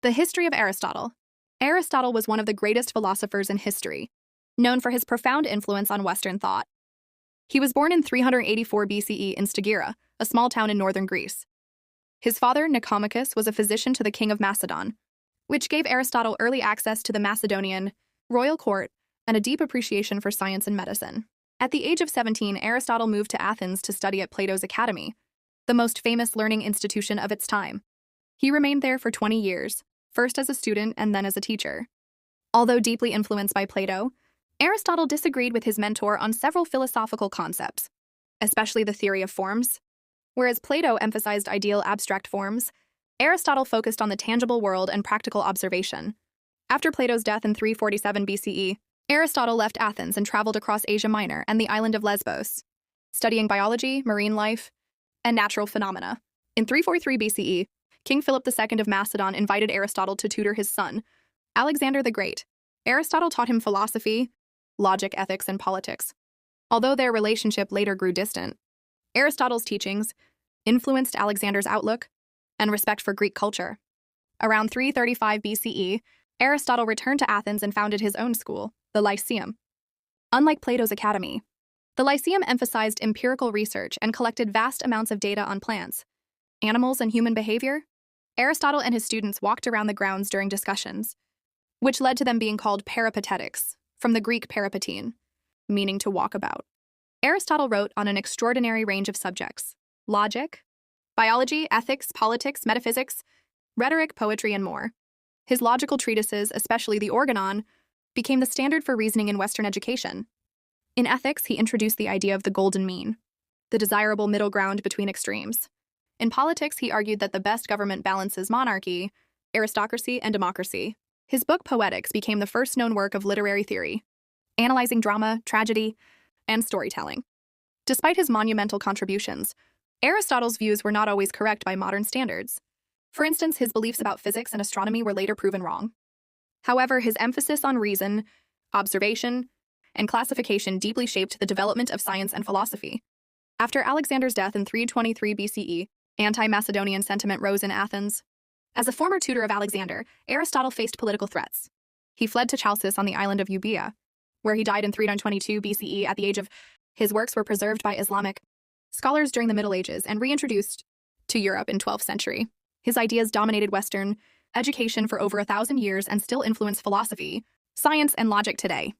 The history of Aristotle. Aristotle was one of the greatest philosophers in history, known for his profound influence on Western thought. He was born in 384 BCE in Stagira, a small town in northern Greece. His father, Nicomachus, was a physician to the king of Macedon, which gave Aristotle early access to the Macedonian royal court and a deep appreciation for science and medicine. At the age of 17, Aristotle moved to Athens to study at Plato's Academy, the most famous learning institution of its time. He remained there for 20 years, first as a student and then as a teacher. Although deeply influenced by Plato, Aristotle disagreed with his mentor on several philosophical concepts, especially the theory of forms. Whereas Plato emphasized ideal abstract forms, Aristotle focused on the tangible world and practical observation. After Plato's death in 347 BCE, Aristotle left Athens and traveled across Asia Minor and the island of Lesbos, studying biology, marine life, and natural phenomena. In 343 BCE, King Philip II of Macedon invited Aristotle to tutor his son, Alexander the Great. Aristotle taught him philosophy, logic, ethics, and politics. Although their relationship later grew distant, Aristotle's teachings influenced Alexander's outlook and respect for Greek culture. Around 335 BCE, Aristotle returned to Athens and founded his own school, the Lyceum. Unlike Plato's Academy, the Lyceum emphasized empirical research and collected vast amounts of data on plants, animals, and human behavior. Aristotle and his students walked around the grounds during discussions, which led to them being called peripatetics, from the Greek peripatein, meaning to walk about. Aristotle wrote on an extraordinary range of subjects: logic, biology, ethics, politics, metaphysics, rhetoric, poetry, and more. His logical treatises, especially the Organon, became the standard for reasoning in Western education. In ethics, he introduced the idea of the golden mean, the desirable middle ground between extremes. In politics, he argued that the best government balances monarchy, aristocracy, and democracy. His book Poetics became the first known work of literary theory, analyzing drama, tragedy, and storytelling. Despite his monumental contributions, Aristotle's views were not always correct by modern standards. For instance, his beliefs about physics and astronomy were later proven wrong. However, his emphasis on reason, observation, and classification deeply shaped the development of science and philosophy. After Alexander's death in 323 BCE, anti-Macedonian sentiment rose in Athens. As a former tutor of Alexander, Aristotle faced political threats. He fled to Chalcis on the island of Euboea, where he died in 322 BCE at the age of. His works were preserved by Islamic scholars during the Middle Ages and reintroduced to Europe in 12th century. His ideas dominated Western education for over 1,000 years and still influence philosophy, science, and logic today.